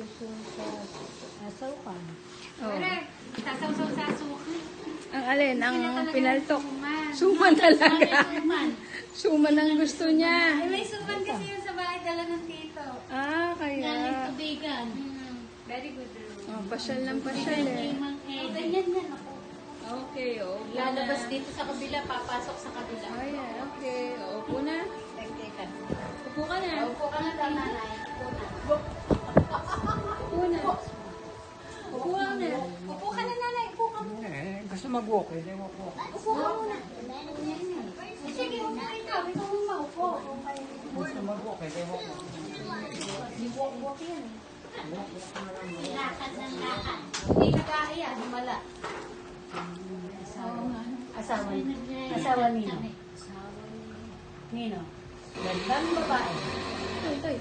suso sa asawkan. Oh. Sasaw-saw sa suki. Ang alin? Ang Talaga pinaltok. suman. Suman talaga. Suman. Suman ang gusto niya. Ay, may suman kasi yun sa bahay dala ng tito. Ah, kaya. tubigan. Very good. Oh, pasyal ng pasyal eh. Ganyan yan ako. Okay, upo Lalabas na. dito sa kabila, papasok sa kabila. Ayan, okay. Upo na. Teka. Upo ka na. Upo ka na daw, nanay. Upo na. Upo na. Upo ka na. Upo ka na, nanay. Upo ka muna. Gusto mag-walk eh. Upo ka muna. Sige, upo ka ikaw. Ikaw mong maupo. Gusto mag-walk eh. Walk yan. Lakad ng lakad. Hindi nag-aaya, himala. Asawa Nino. Nino. Gandang babae. Tay, tay.